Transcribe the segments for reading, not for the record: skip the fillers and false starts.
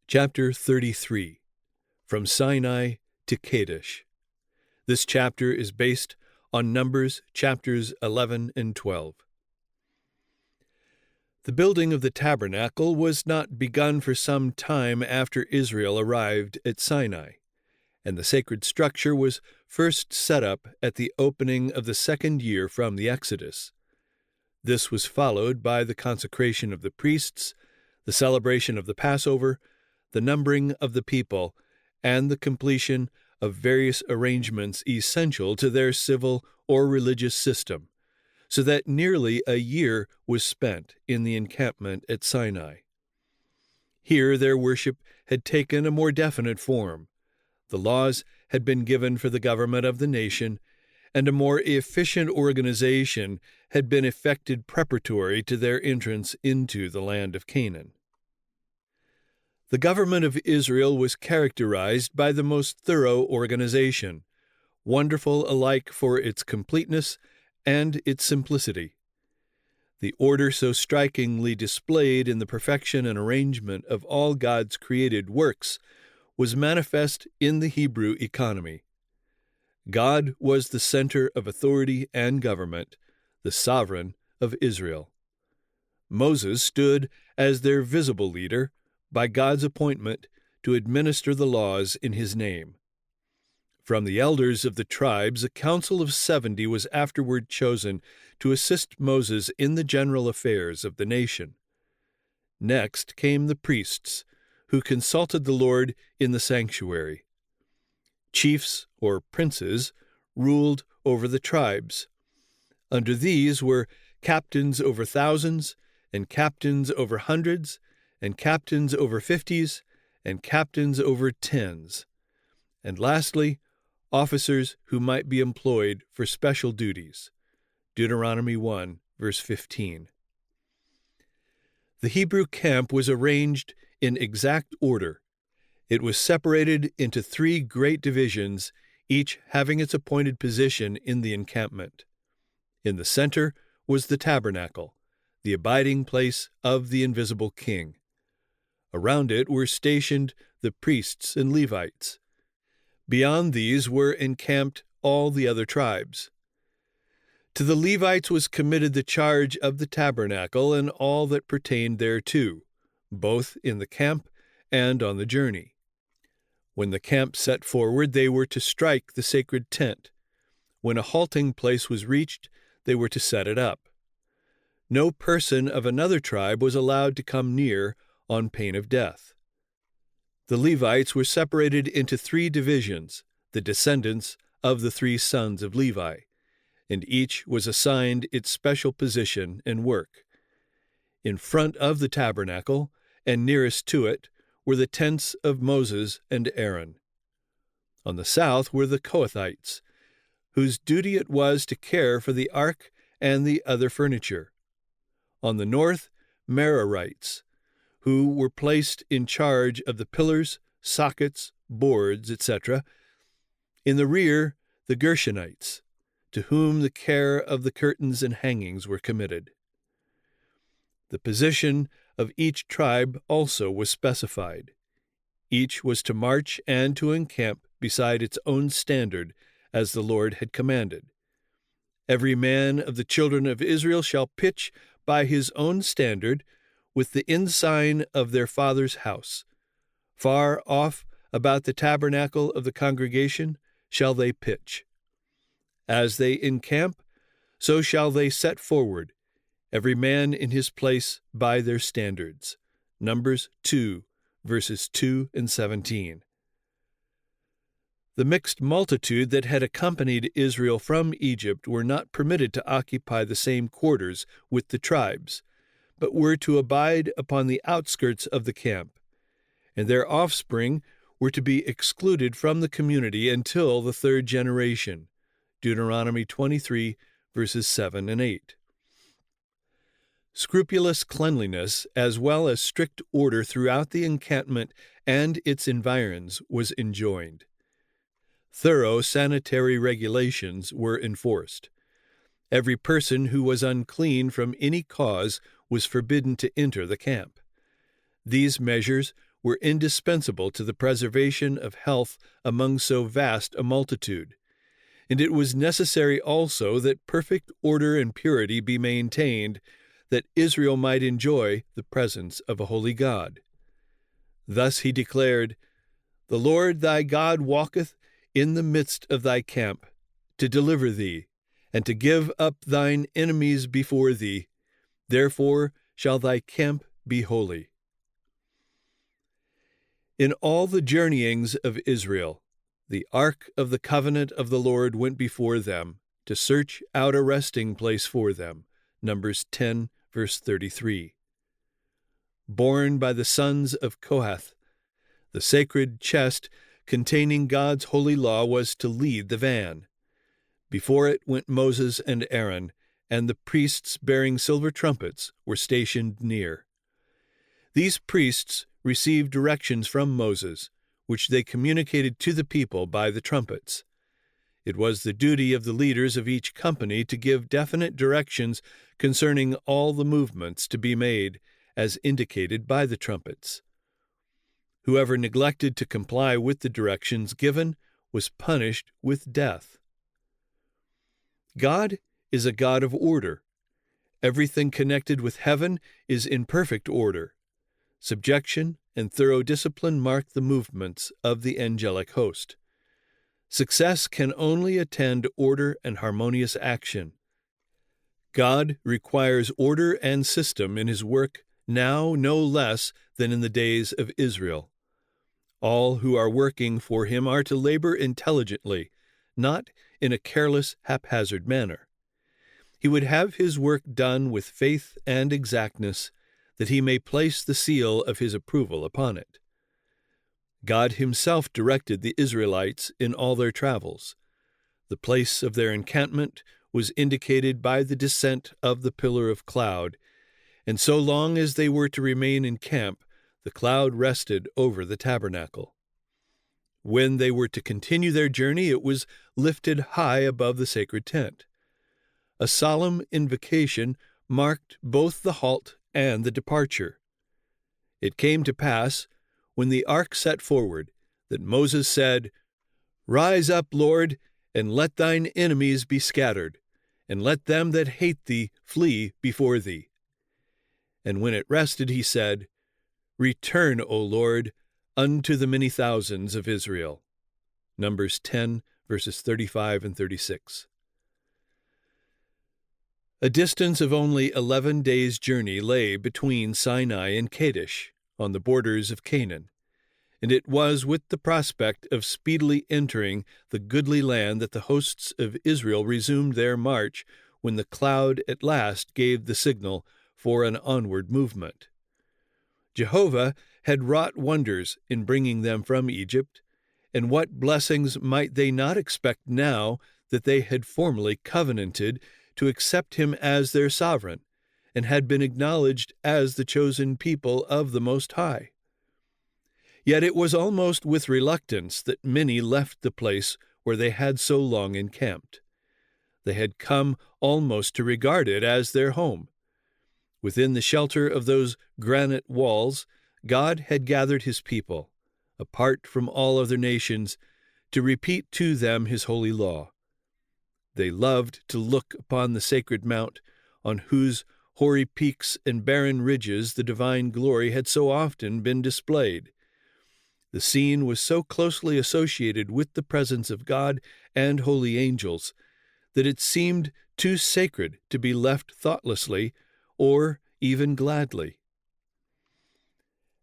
Chapter 33, From Sinai to Kadesh. This chapter is based on Numbers chapters 11 and 12. The building of the tabernacle was not begun for some time after Israel arrived at Sinai, and the sacred structure was first set up at the opening of the second year from the Exodus. This was followed by the consecration of the priests, the celebration of the Passover, the numbering of the people, and the completion of various arrangements essential to their civil or religious system, so that nearly a year was spent in the encampment at Sinai. Here their worship had taken a more definite form. The laws had been given for the government of the nation, and a more efficient organization had been effected preparatory to their entrance into the land of Canaan. The government of Israel was characterized by the most thorough organization, wonderful alike for its completeness and its simplicity. The order so strikingly displayed in the perfection and arrangement of all God's created works was manifest in the Hebrew economy. God was the center of authority and government, the sovereign of Israel. Moses stood as their visible leader, by God's appointment to administer the laws in his name. From the elders of the tribes, a council of 70 was afterward chosen to assist Moses in the general affairs of the nation. Next came the priests, who consulted the Lord in the sanctuary. Chiefs, or princes, ruled over the tribes. Under these were captains over thousands, and captains over hundreds, and captains over 50s, and captains over 10s, and lastly, officers who might be employed for special duties. Deuteronomy 1, verse 15. The Hebrew camp was arranged in exact order. It was separated into 3 great divisions, each having its appointed position in the encampment. In the center was the tabernacle, the abiding place of the invisible king. Around it were stationed the priests and Levites. Beyond these were encamped all the other tribes. To the Levites was committed the charge of the tabernacle and all that pertained thereto, both in the camp and on the journey. When the camp set forward, they were to strike the sacred tent. When a halting place was reached, they were to set it up. No person of another tribe was allowed to come near on pain of death. The Levites were separated into 3 divisions, the descendants of the 3 sons of Levi, and each was assigned its special position and work. In front of the tabernacle, and nearest to it, were the tents of Moses and Aaron. On the south were the Kohathites, whose duty it was to care for the ark and the other furniture. On the north, Merarites, who were placed in charge of the pillars, sockets, boards, etc. In the rear, the Gershonites, to whom the care of the curtains and hangings were committed. The position of each tribe also was specified. Each was to march and to encamp beside its own standard, as the Lord had commanded. Every man of the children of Israel shall pitch by his own standard, with the ensign of their father's house. Far off about the tabernacle of the congregation shall they pitch. As they encamp, so shall they set forward, every man in his place by their standards. Numbers 2, verses 2 and 17. The mixed multitude that had accompanied Israel from Egypt were not permitted to occupy the same quarters with the tribes, but were to abide upon the outskirts of the camp, and their offspring were to be excluded from the community until the 3rd generation. Deuteronomy 23, verses 7 and 8. Scrupulous cleanliness, as well as strict order throughout the encampment and its environs, was enjoined. Thorough sanitary regulations were enforced. Every person who was unclean from any cause was forbidden to enter the camp. These measures were indispensable to the preservation of health among so vast a multitude, and it was necessary also that perfect order and purity be maintained, that Israel might enjoy the presence of a holy God. Thus he declared, "The Lord thy God walketh in the midst of thy camp, to deliver thee, and to give up thine enemies before thee. Therefore shall thy camp be holy." In all the journeyings of Israel, the ark of the covenant of the Lord went before them, to search out a resting place for them. Numbers 10, verse 33. Borne by the sons of Kohath, the sacred chest containing God's holy law was to lead the van. Before it went Moses and Aaron, and the priests bearing silver trumpets were stationed near. These priests received directions from Moses, which they communicated to the people by the trumpets. It was the duty of the leaders of each company to give definite directions concerning all the movements to be made, as indicated by the trumpets. Whoever neglected to comply with the directions given was punished with death. God is a God of order. Everything connected with heaven is in perfect order. Subjection and thorough discipline mark the movements of the angelic host. Success can only attend order and harmonious action. God requires order and system in his work now no less than in the days of Israel. All who are working for him are to labor intelligently, not in a careless, haphazard manner. He would have his work done with faith and exactness, that he may place the seal of his approval upon it. God himself directed the Israelites in all their travels. The place of their encampment was indicated by the descent of the pillar of cloud, and so long as they were to remain in camp, the cloud rested over the tabernacle. When they were to continue their journey, it was lifted high above the sacred tent. A solemn invocation marked both the halt and the departure. It came to pass, when the ark set forward, that Moses said, "Rise up, Lord, and let thine enemies be scattered, and let them that hate thee flee before thee." And when it rested, he said, "Return, O Lord, unto the many thousands of Israel." Numbers 10, verses 35 and 36. A distance of only 11 days' journey lay between Sinai and Kadesh, on the borders of Canaan, and it was with the prospect of speedily entering the goodly land that the hosts of Israel resumed their march when the cloud at last gave the signal for an onward movement. Jehovah had wrought wonders in bringing them from Egypt, and what blessings might they not expect now that they had formerly covenanted to accept him as their sovereign, and had been acknowledged as the chosen people of the Most High. Yet it was almost with reluctance that many left the place where they had so long encamped. They had come almost to regard it as their home. Within the shelter of those granite walls, God had gathered his people, apart from all other nations, to repeat to them his holy law. They loved to look upon the sacred mount, on whose hoary peaks and barren ridges the divine glory had so often been displayed. The scene was so closely associated with the presence of God and holy angels that it seemed too sacred to be left thoughtlessly or even gladly.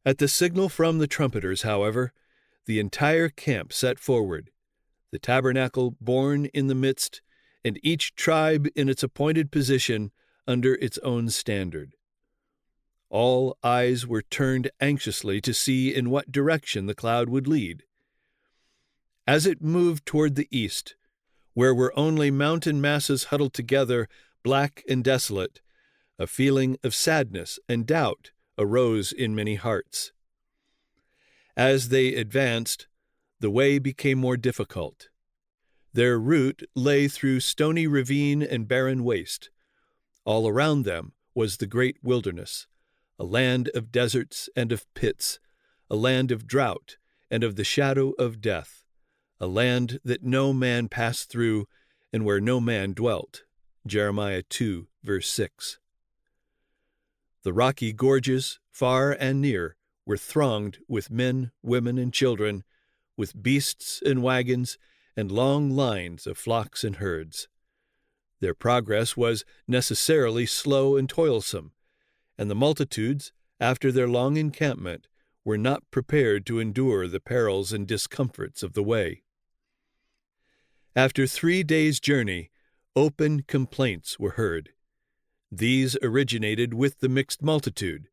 At the signal from the trumpeters, however, the entire camp set forward, the tabernacle borne in the midst, and each tribe in its appointed position under its own standard. All eyes were turned anxiously to see in what direction the cloud would lead. As it moved toward the east, where were only mountain masses huddled together, black and desolate, a feeling of sadness and doubt arose in many hearts. As they advanced, the way became more difficult. Their route lay through stony ravine and barren waste. All around them was the great wilderness, a land of deserts and of pits, a land of drought and of the shadow of death, a land that no man passed through and where no man dwelt. Jeremiah 2, verse 6. The rocky gorges, far and near, were thronged with men, women, and children, with beasts and wagons, and long lines of flocks and herds. Their progress was necessarily slow and toilsome, and the multitudes, after their long encampment, were not prepared to endure the perils and discomforts of the way. After 3 days' journey, open complaints were heard. These originated with the mixed multitude,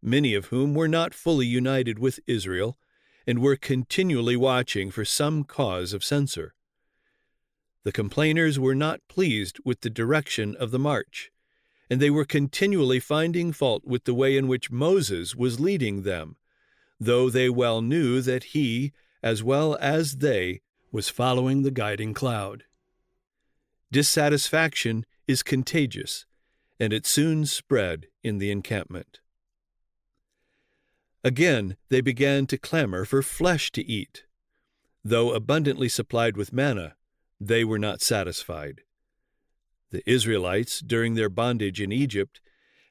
many of whom were not fully united with Israel, and were continually watching for some cause of censure. The complainers were not pleased with the direction of the march, and they were continually finding fault with the way in which Moses was leading them, though they well knew that he, as well as they, was following the guiding cloud. Dissatisfaction is contagious, and it soon spread in the encampment. Again they began to clamor for flesh to eat. Though abundantly supplied with manna, they were not satisfied. The Israelites, during their bondage in Egypt,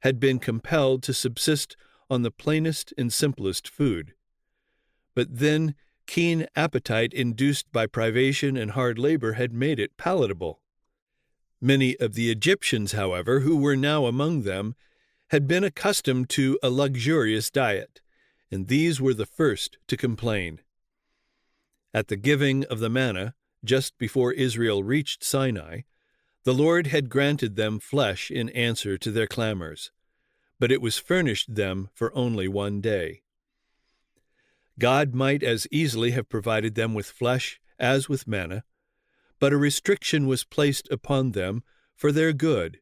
had been compelled to subsist on the plainest and simplest food. But then keen appetite induced by privation and hard labor had made it palatable. Many of the Egyptians, however, who were now among them, had been accustomed to a luxurious diet, and these were the first to complain. At the giving of the manna, just before Israel reached Sinai, the Lord had granted them flesh in answer to their clamors, but it was furnished them for only 1 day. God might as easily have provided them with flesh as with manna, but a restriction was placed upon them for their good.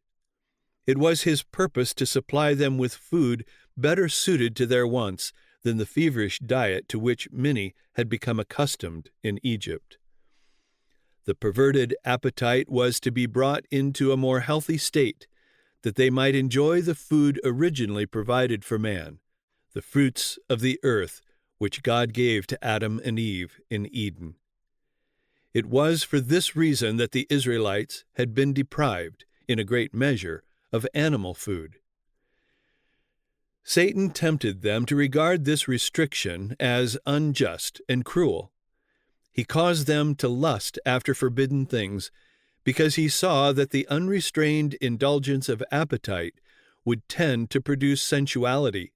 It was his purpose to supply them with food better suited to their wants than the feverish diet to which many had become accustomed in Egypt. The perverted appetite was to be brought into a more healthy state, that they might enjoy the food originally provided for man, the fruits of the earth which God gave to Adam and Eve in Eden. It was for this reason that the Israelites had been deprived, in a great measure, of animal food. Satan tempted them to regard this restriction as unjust and cruel. He caused them to lust after forbidden things, because he saw that the unrestrained indulgence of appetite would tend to produce sensuality,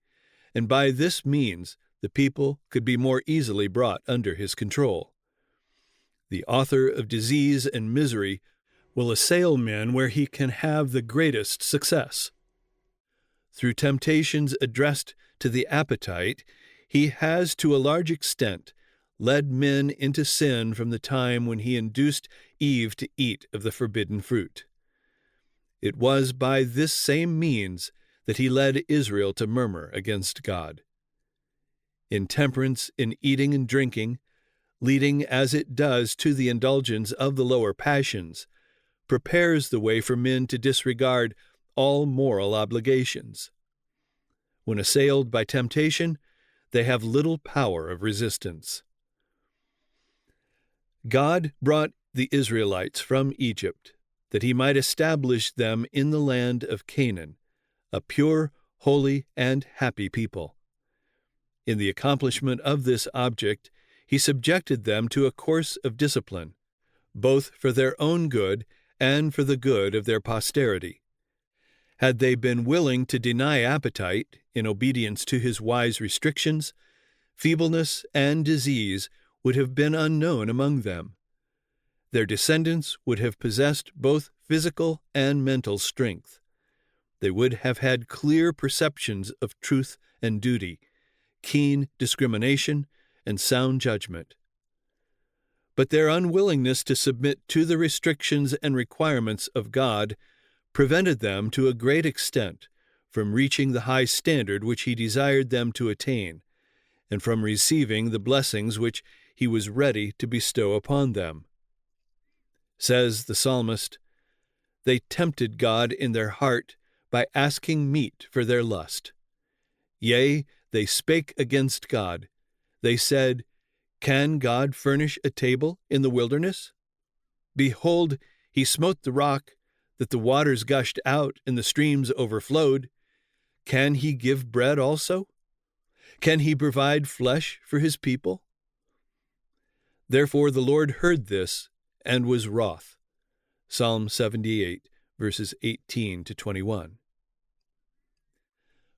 and by this means the people could be more easily brought under his control. The author of disease and misery will assail men where he can have the greatest success. Through temptations addressed to the appetite, he has to a large extent led men into sin from the time when he induced Eve to eat of the forbidden fruit. It was by this same means that he led Israel to murmur against God. Intemperance in eating and drinking, leading as it does to the indulgence of the lower passions, prepares the way for men to disregard all moral obligations. When assailed by temptation, they have little power of resistance. God brought the Israelites from Egypt, that he might establish them in the land of Canaan, a pure, holy, and happy people. In the accomplishment of this object, he subjected them to a course of discipline, both for their own good and for the good of their posterity. Had they been willing to deny appetite in obedience to his wise restrictions, feebleness and disease would have been unknown among them. Their descendants would have possessed both physical and mental strength. They would have had clear perceptions of truth and duty, keen discrimination, and sound judgment. But their unwillingness to submit to the restrictions and requirements of God prevented them to a great extent from reaching the high standard which he desired them to attain, and from receiving the blessings which he was ready to bestow upon them. Says the psalmist, "They tempted God in their heart by asking meat for their lust. Yea, they spake against God, they said, "Can God furnish a table in the wilderness? Behold, he smote the rock, that the waters gushed out and the streams overflowed. Can he give bread also? Can he provide flesh for his people?" Therefore the Lord heard this and was wroth. Psalm 78, verses 18 to 21.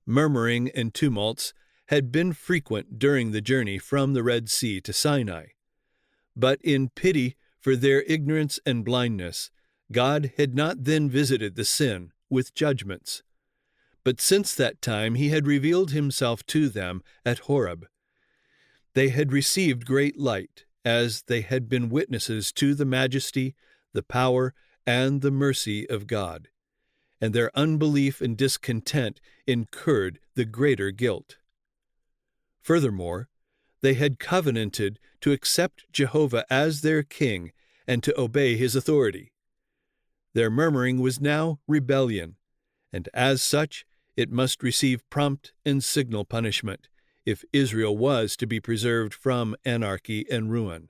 Murmuring and tumults had been frequent during the journey from the Red Sea to Sinai. But in pity for their ignorance and blindness, God had not then visited the sin with judgments. But since that time he had revealed himself to them at Horeb. They had received great light, as they had been witnesses to the majesty, the power, and the mercy of God, and their unbelief and discontent incurred the greater guilt. Furthermore, they had covenanted to accept Jehovah as their king and to obey his authority. Their murmuring was now rebellion, and as such it must receive prompt and signal punishment, if Israel was to be preserved from anarchy and ruin.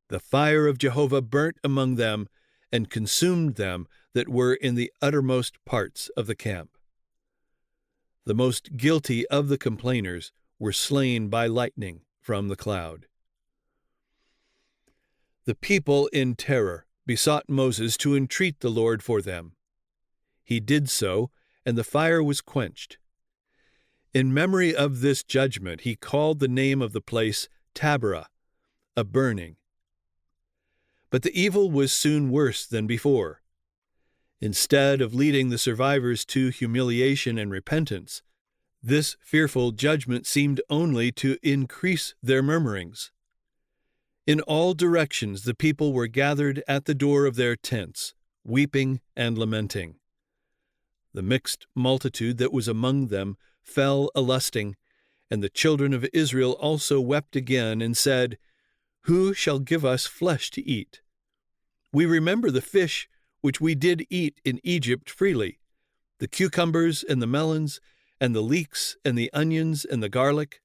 The fire of Jehovah burnt among them and consumed them that were in the uttermost parts of the camp. The most guilty of the complainers were slain by lightning from the cloud. The people in terror besought Moses to entreat the Lord for them. He did so, and the fire was quenched. In memory of this judgment, he called the name of the place Taberah, a burning. But the evil was soon worse than before. Instead of leading the survivors to humiliation and repentance, this fearful judgment seemed only to increase their murmurings. In all directions the people were gathered at the door of their tents, weeping and lamenting. The mixed multitude that was among them fell a-lusting, and the children of Israel also wept again and said, "Who shall give us flesh to eat? We remember the fish which we did eat in Egypt freely, the cucumbers and the melons, and the leeks and the onions and the garlic.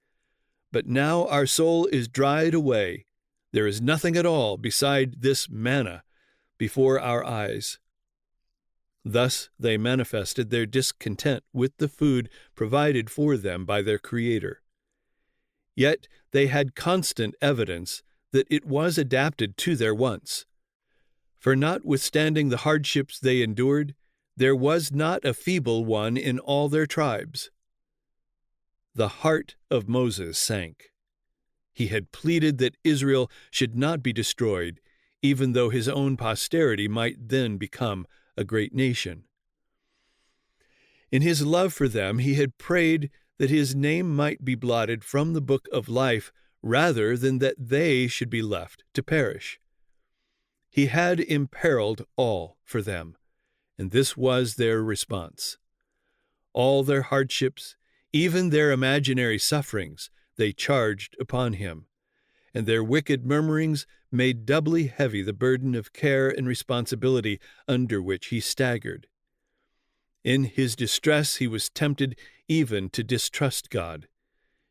But now our soul is dried away. There is nothing at all beside this manna before our eyes." Thus they manifested their discontent with the food provided for them by their Creator. Yet they had constant evidence that it was adapted to their wants. For notwithstanding the hardships they endured, there was not a feeble one in all their tribes. The heart of Moses sank. He had pleaded that Israel should not be destroyed, even though his own posterity might then become a great nation. In his love for them, he had prayed that his name might be blotted from the book of life rather than that they should be left to perish. He had imperiled all for them, and this was their response. All their hardships, even their imaginary sufferings, they charged upon him, and their wicked murmurings made doubly heavy the burden of care and responsibility under which he staggered. In his distress he was tempted even to distrust God.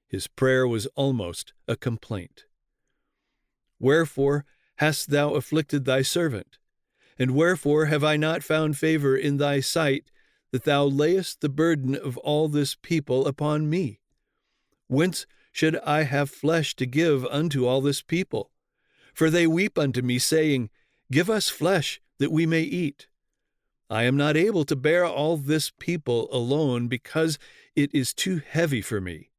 His prayer was almost a complaint. "Wherefore hast thou afflicted thy servant? And wherefore have I not found favor in thy sight, that thou layest the burden of all this people upon me? Whence should I have flesh to give unto all this people? For they weep unto me, saying, Give us flesh, that we may eat. I am not able to bear all this people alone, because it is too heavy for me."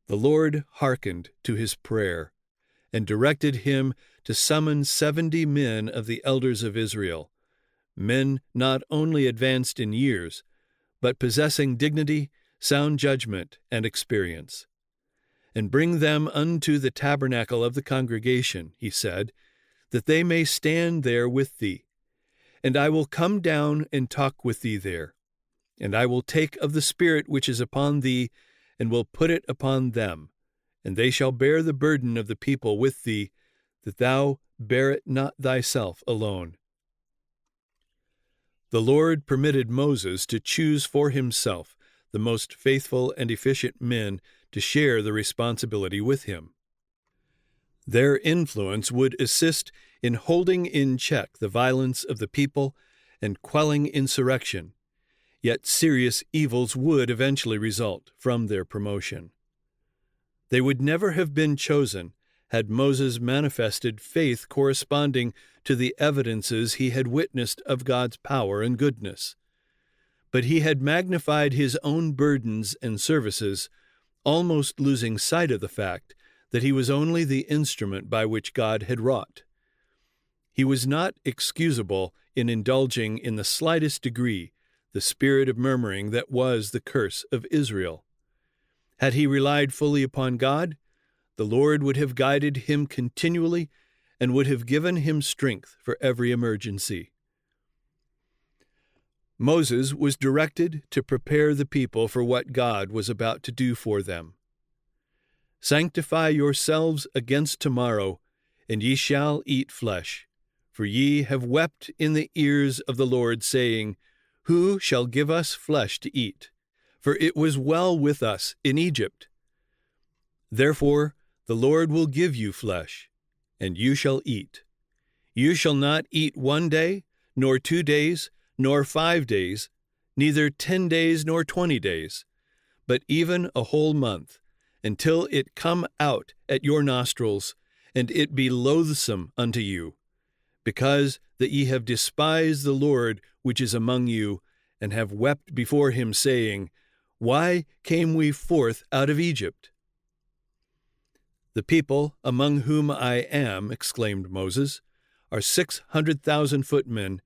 The Lord hearkened to his prayer, and directed him to summon 70 men of the elders of Israel, men not only advanced in years, but possessing dignity, sound judgment, and experience. "And bring them unto the tabernacle of the congregation," he said, "that they may stand there with thee. And I will come down and talk with thee there. And I will take of the Spirit which is upon thee, and will put it upon them. And they shall bear the burden of the people with thee, that thou bear it not thyself alone." The Lord permitted Moses to choose for himself the most faithful and efficient men to share the responsibility with him. Their influence would assist in holding in check the violence of the people and quelling insurrection, yet serious evils would eventually result from their promotion. They would never have been chosen had Moses manifested faith corresponding to the evidences he had witnessed of God's power and goodness. But he had magnified his own burdens and services, almost losing sight of the fact that he was only the instrument by which God had wrought. He was not excusable in indulging in the slightest degree the spirit of murmuring that was the curse of Israel. Had he relied fully upon God, the Lord would have guided him continually and would have given him strength for every emergency. Moses was directed to prepare the people for what God was about to do for them. "Sanctify yourselves against tomorrow, and ye shall eat flesh. For ye have wept in the ears of the Lord, saying, Who shall give us flesh to eat? For it was well with us in Egypt. Therefore the Lord will give you flesh, and you shall eat. You shall not eat 1 day, nor 2 days, nor 5 days, neither 10 days nor 20 days, but even a whole month, until it come out at your nostrils, and it be loathsome unto you, because that ye have despised the Lord which is among you, and have wept before him, saying, Why came we forth out of Egypt? The people among whom I am, exclaimed Moses, are 600,000 footmen,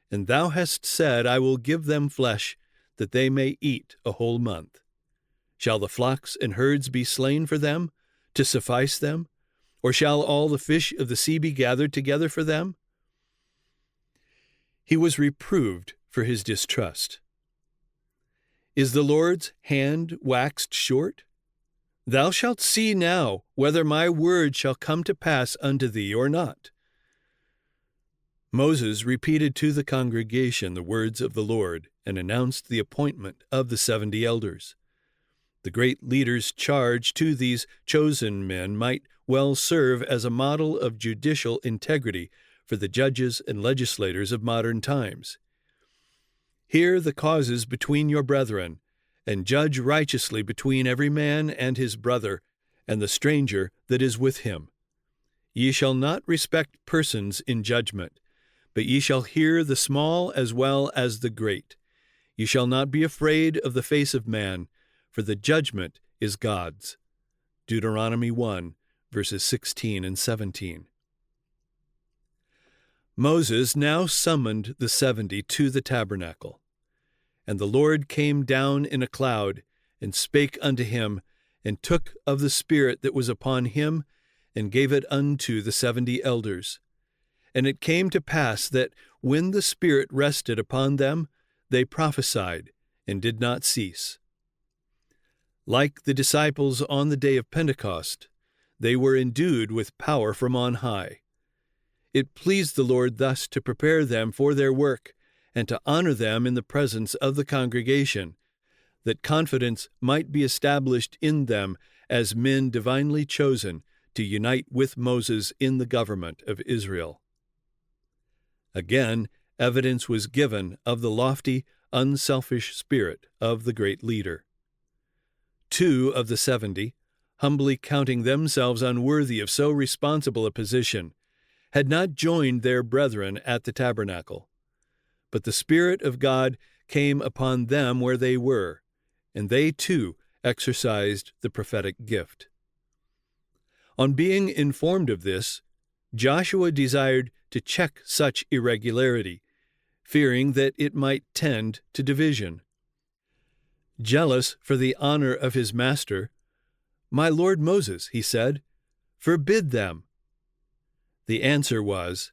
and thou hast said, I will give them flesh, that they may eat a whole month. Shall the flocks and herds be slain for them, to suffice them? Or shall all the fish of the sea be gathered together for them? He was reproved for his distrust. Is the Lord's hand waxed short? Thou shalt see now whether my word shall come to pass unto thee or not. Moses repeated to the congregation the words of the Lord and announced the appointment of the 70 elders. The great leader's charge to these chosen men might well serve as a model of judicial integrity for the judges and legislators of modern times. Hear the causes between your brethren, and judge righteously between every man and his brother, and the stranger that is with him. Ye shall not respect persons in judgment, but ye shall hear the small as well as the great. Ye shall not be afraid of the face of man, for the judgment is God's. Deuteronomy 1, verses 16 and 17. Moses now summoned the 70 to the tabernacle. And the Lord came down in a cloud, and spake unto him, and took of the Spirit that was upon him, and gave it unto the 70 elders. And it came to pass that when the Spirit rested upon them, they prophesied, and did not cease. Like the disciples on the day of Pentecost, they were endued with power from on high. It pleased the Lord thus to prepare them for their work, and to honor them in the presence of the congregation, that confidence might be established in them as men divinely chosen to unite with Moses in the government of Israel. Again, evidence was given of the lofty, unselfish spirit of the great leader. 2 of the 70, humbly counting themselves unworthy of so responsible a position, had not joined their brethren at the tabernacle. But the Spirit of God came upon them where they were, and they too exercised the prophetic gift. On being informed of this, Joshua desired to check such irregularity, fearing that it might tend to division. Jealous for the honor of his master, My lord Moses, he said, forbid them. The answer was,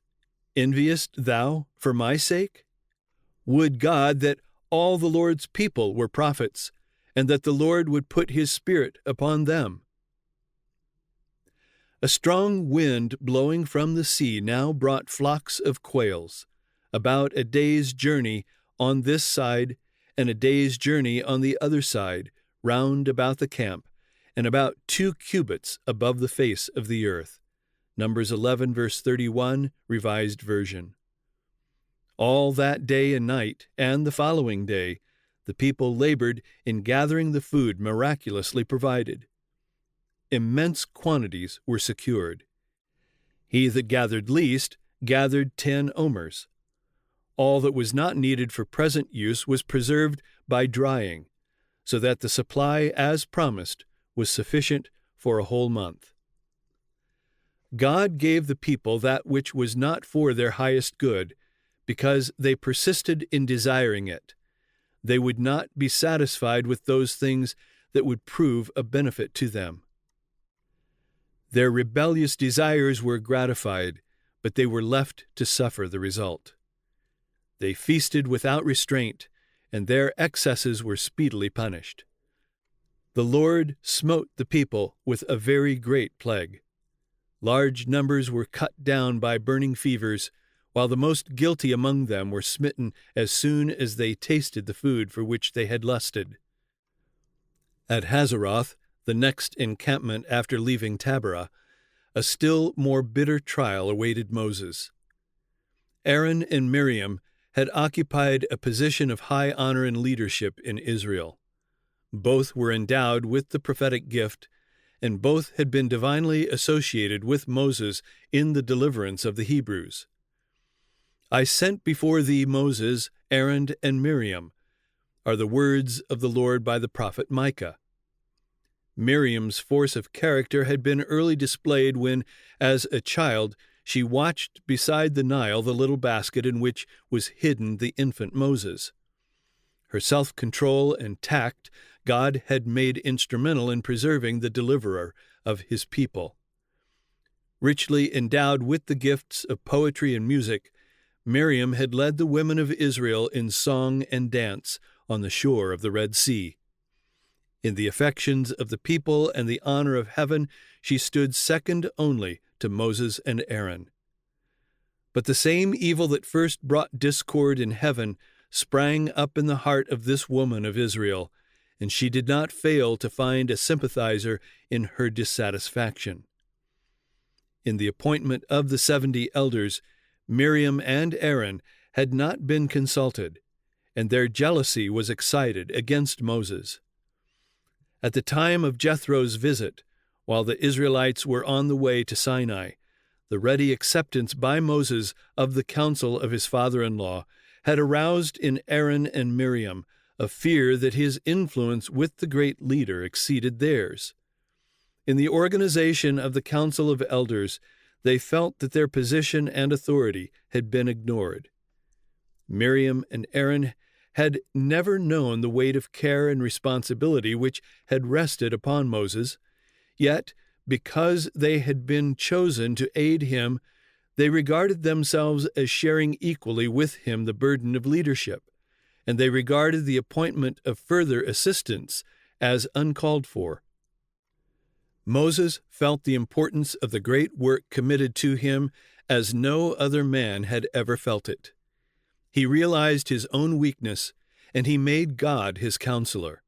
Enviest thou for my sake? Would God that all the Lord's people were prophets, and that the Lord would put his Spirit upon them. A strong wind blowing from the sea now brought flocks of quails, about a day's journey on this side and a day's journey on the other side, round about the camp, and about 2 cubits above the face of the earth. Numbers 11, verse 31, Revised Version. All that day and night, and the following day, the people labored in gathering the food miraculously provided. Immense quantities were secured. He that gathered least gathered 10 omers. All that was not needed for present use was preserved by drying, so that the supply, as promised, was sufficient for a whole month. God gave the people that which was not for their highest good, because they persisted in desiring it. They would not be satisfied with those things that would prove a benefit to them. Their rebellious desires were gratified, but they were left to suffer the result. They feasted without restraint, and their excesses were speedily punished. The Lord smote the people with a very great plague. Large numbers were cut down by burning fevers, while the most guilty among them were smitten as soon as they tasted the food for which they had lusted. At Hazeroth, the next encampment after leaving Taberah, a still more bitter trial awaited Moses. Aaron and Miriam had occupied a position of high honor and leadership in Israel. Both were endowed with the prophetic gift, and both had been divinely associated with Moses in the deliverance of the Hebrews. "I sent before thee Moses, Aaron, and Miriam," are the words of the Lord by the prophet Micah. Miriam's force of character had been early displayed when, as a child, she watched beside the Nile the little basket in which was hidden the infant Moses. Her self-control and tact God had made instrumental in preserving the deliverer of his people. Richly endowed with the gifts of poetry and music, Miriam had led the women of Israel in song and dance on the shore of the Red Sea. In the affections of the people and the honor of heaven, she stood second only to Moses and Aaron. But the same evil that first brought discord in heaven sprang up in the heart of this woman of Israel, and she did not fail to find a sympathizer in her dissatisfaction. In the appointment of the 70 elders, Miriam and Aaron had not been consulted, and their jealousy was excited against Moses. At the time of Jethro's visit, while the Israelites were on the way to Sinai, the ready acceptance by Moses of the counsel of his father-in-law had aroused in Aaron and Miriam a fear that his influence with the great leader exceeded theirs. In the organization of the council of elders, they felt that their position and authority had been ignored. Miriam and Aaron had never known the weight of care and responsibility which had rested upon Moses, yet, because they had been chosen to aid him, they regarded themselves as sharing equally with him the burden of leadership, and they regarded the appointment of further assistants as uncalled for. Moses felt the importance of the great work committed to him as no other man had ever felt it. He realized his own weakness, and he made God his counselor.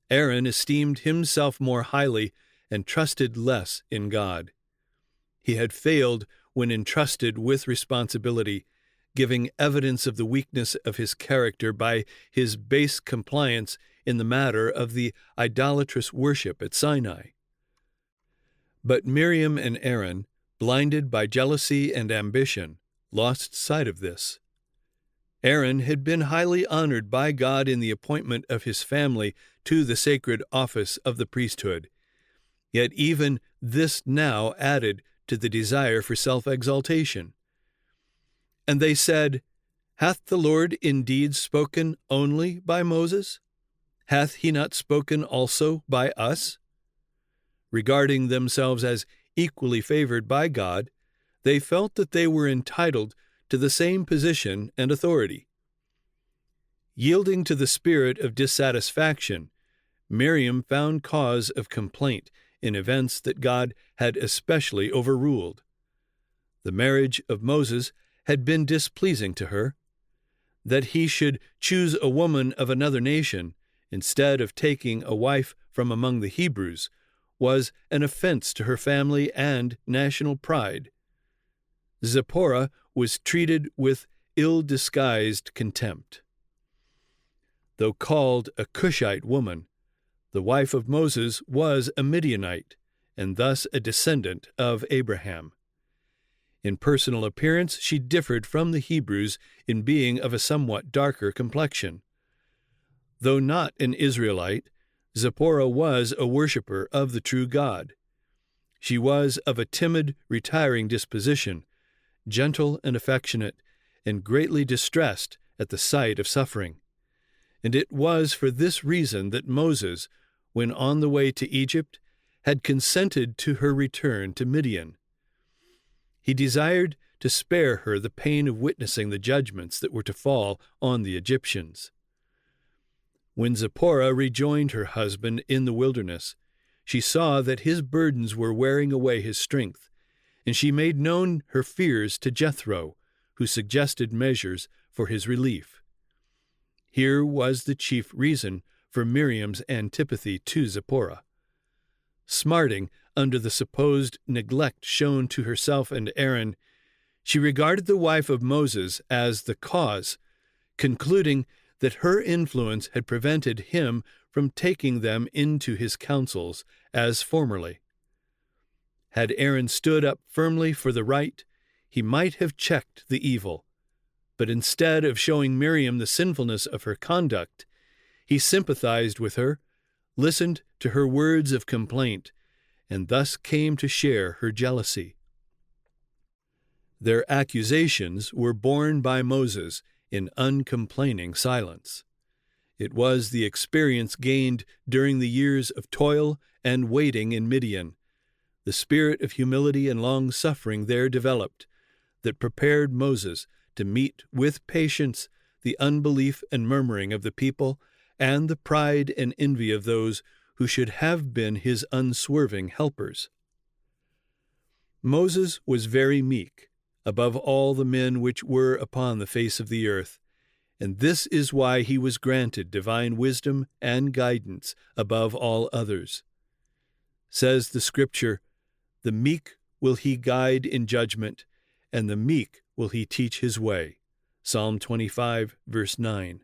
Aaron esteemed himself more highly and trusted less in God. He had failed when entrusted with responsibility, giving evidence of the weakness of his character by his base compliance in the matter of the idolatrous worship at Sinai. But Miriam and Aaron, blinded by jealousy and ambition, lost sight of this. Aaron had been highly honored by God in the appointment of his family to the sacred office of the priesthood, yet even this now added to the desire for self-exaltation. And they said, "Hath the Lord indeed spoken only by Moses? Hath he not spoken also by us?" Regarding themselves as equally favored by God, they felt that they were entitled to the same position and authority. Yielding to the spirit of dissatisfaction, Miriam found cause of complaint in events that God had especially overruled. The marriage of Moses had been displeasing to her. That he should choose a woman of another nation, instead of taking a wife from among the Hebrews, was an offense to her family and national pride. Zipporah was treated with ill-disguised contempt. Though called a Cushite woman, the wife of Moses was a Midianite, and thus a descendant of Abraham. In personal appearance, she differed from the Hebrews in being of a somewhat darker complexion. Though not an Israelite, Zipporah was a worshipper of the true God. She was of a timid, retiring disposition, gentle and affectionate, and greatly distressed at the sight of suffering. And it was for this reason that Moses, when on the way to Egypt, had consented to her return to Midian. He desired to spare her the pain of witnessing the judgments that were to fall on the Egyptians. When Zipporah rejoined her husband in the wilderness, she saw that his burdens were wearing away his strength, and she made known her fears to Jethro, who suggested measures for his relief. Here was the chief reason for Miriam's antipathy to Zipporah. Smarting under the supposed neglect shown to herself and Aaron, she regarded the wife of Moses as the cause, concluding that her influence had prevented him from taking them into his counsels as formerly. Had Aaron stood up firmly for the right, he might have checked the evil, but instead of showing Miriam the sinfulness of her conduct, he sympathized with her, listened to her words of complaint, and thus came to share her jealousy. Their accusations were borne by Moses in uncomplaining silence. It was the experience gained during the years of toil and waiting in Midian, the spirit of humility and long-suffering there developed, that prepared Moses to meet with patience the unbelief and murmuring of the people and the pride and envy of those who should have been his unswerving helpers. Moses was very meek, above all the men which were upon the face of the earth, and this is why he was granted divine wisdom and guidance above all others. Says the Scripture, "The meek will he guide in judgment, and the meek will he teach his way." Psalm 25, verse 9.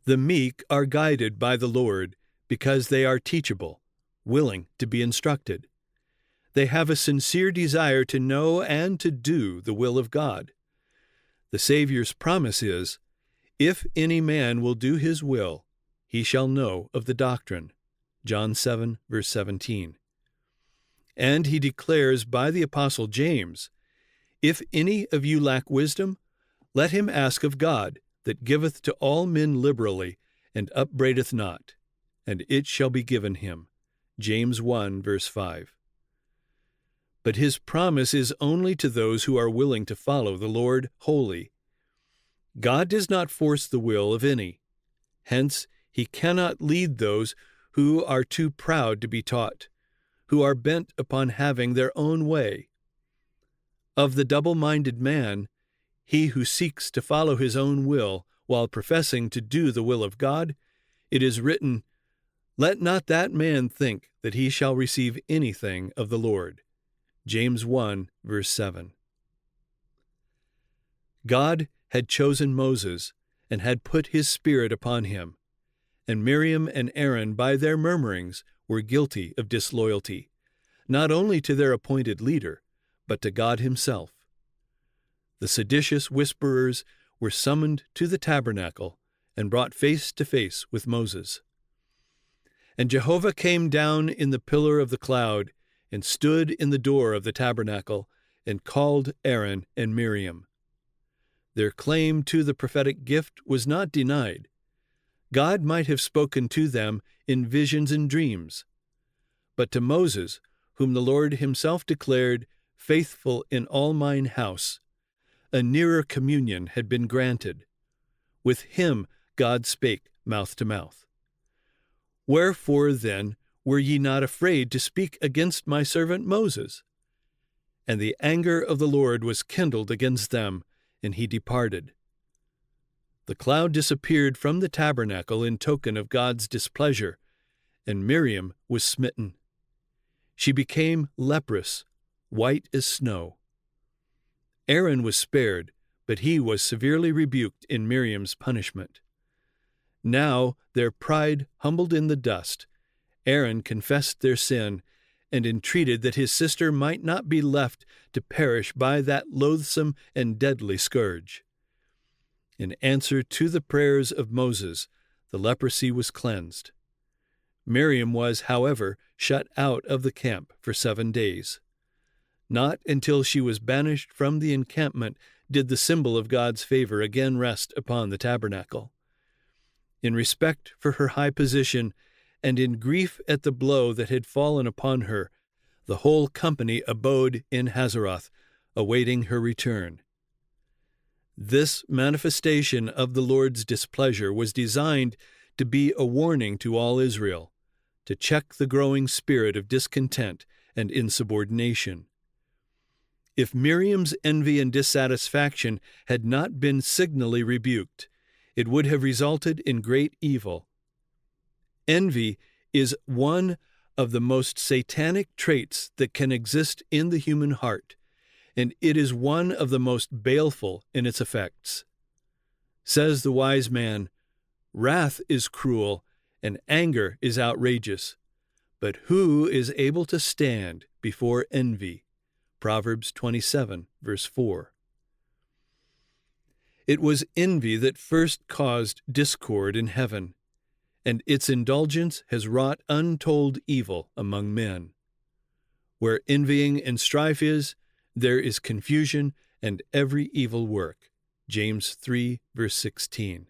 The meek are guided by the Lord because they are teachable, willing to be instructed. They have a sincere desire to know and to do the will of God. The Savior's promise is, "If any man will do his will, he shall know of the doctrine." John 7, verse 17. And he declares by the Apostle James, "If any of you lack wisdom, let him ask of God, that giveth to all men liberally, and upbraideth not, and it shall be given him." James 1, verse 5. But his promise is only to those who are willing to follow the Lord wholly. God does not force the will of any. Hence, he cannot lead those who are too proud to be taught, who are bent upon having their own way. Of the double-minded man, he who seeks to follow his own will while professing to do the will of God, it is written, "Let not that man think that he shall receive anything of the Lord." James 1, verse 7. God had chosen Moses and had put his Spirit upon him, and Miriam and Aaron, by their murmurings, were guilty of disloyalty, not only to their appointed leader, but to God himself. The seditious whisperers were summoned to the tabernacle and brought face to face with Moses. And Jehovah came down in the pillar of the cloud and stood in the door of the tabernacle and called Aaron and Miriam. Their claim to the prophetic gift was not denied. God might have spoken to them in visions and dreams. But to Moses, whom the Lord himself declared faithful in all mine house, a nearer communion had been granted. With him God spake mouth to mouth. Wherefore then were ye not afraid to speak against my servant Moses? And the anger of the Lord was kindled against them, and he departed. The cloud disappeared from the tabernacle in token of God's displeasure, and Miriam was smitten. She became leprous, white as snow. Aaron was spared, but he was severely rebuked in Miriam's punishment. Now, their pride humbled in the dust, Aaron confessed their sin and entreated that his sister might not be left to perish by that loathsome and deadly scourge. In answer to the prayers of Moses, the leprosy was cleansed. Miriam was, however, shut out of the camp for 7 days. Not until she was banished from the encampment did the symbol of God's favor again rest upon the tabernacle. In respect for her high position, and in grief at the blow that had fallen upon her, the whole company abode in Hazeroth, awaiting her return. This manifestation of the Lord's displeasure was designed to be a warning to all Israel, to check the growing spirit of discontent and insubordination. If Miriam's envy and dissatisfaction had not been signally rebuked, it would have resulted in great evil. Envy is one of the most satanic traits that can exist in the human heart, and it is one of the most baleful in its effects. Says the wise man, "Wrath is cruel, and anger is outrageous, but who is able to stand before envy?" Proverbs 27, verse 4. It was envy that first caused discord in heaven, and its indulgence has wrought untold evil among men. Where envying and strife is, there is confusion and every evil work. James 3, verse 16.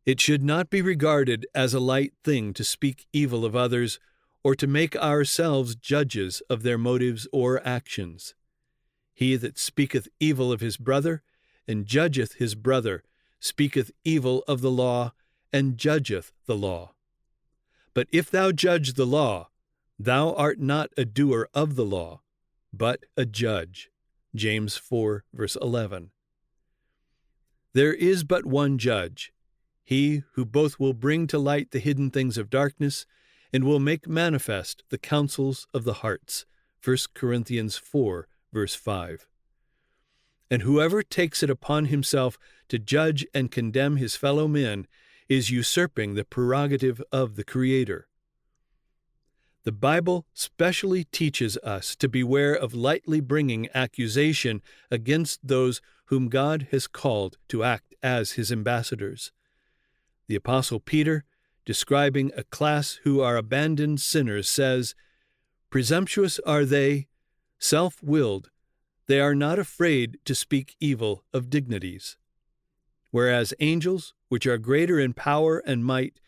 It should not be regarded as a light thing to speak evil of others or to make ourselves judges of their motives or actions. He that speaketh evil of his brother and judgeth his brother speaketh evil of the law and judgeth the law. But if thou judge the law, thou art not a doer of the law, but a judge. James 4, verse 11. There is but one judge, he who both will bring to light the hidden things of darkness and will make manifest the counsels of the hearts. 1 Corinthians 4, verse 5. And whoever takes it upon himself to judge and condemn his fellow men is usurping the prerogative of the Creator. The Bible specially teaches us to beware of lightly bringing accusation against those whom God has called to act as his ambassadors. The Apostle Peter, describing a class who are abandoned sinners, says, "Presumptuous are they, self-willed, they are not afraid to speak evil of dignities. Whereas angels, which are greater in power and might,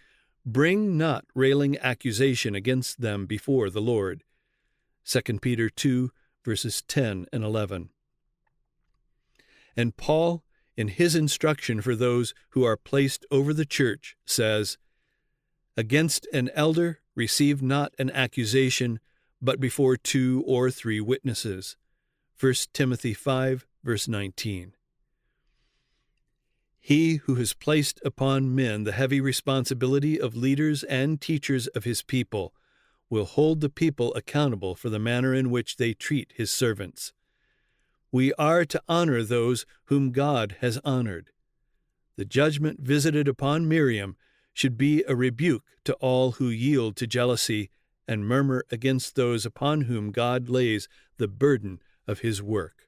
bring not railing accusation against them before the Lord." 2 Peter 2, verses 10 and 11. And Paul, in his instruction for those who are placed over the church, says, "Against an elder receive not an accusation, but before 2 or 3 witnesses." 1 Timothy 5, verse 19. He who has placed upon men the heavy responsibility of leaders and teachers of his people will hold the people accountable for the manner in which they treat his servants. We are to honor those whom God has honored. The judgment visited upon Miriam should be a rebuke to all who yield to jealousy and murmur against those upon whom God lays the burden of his work.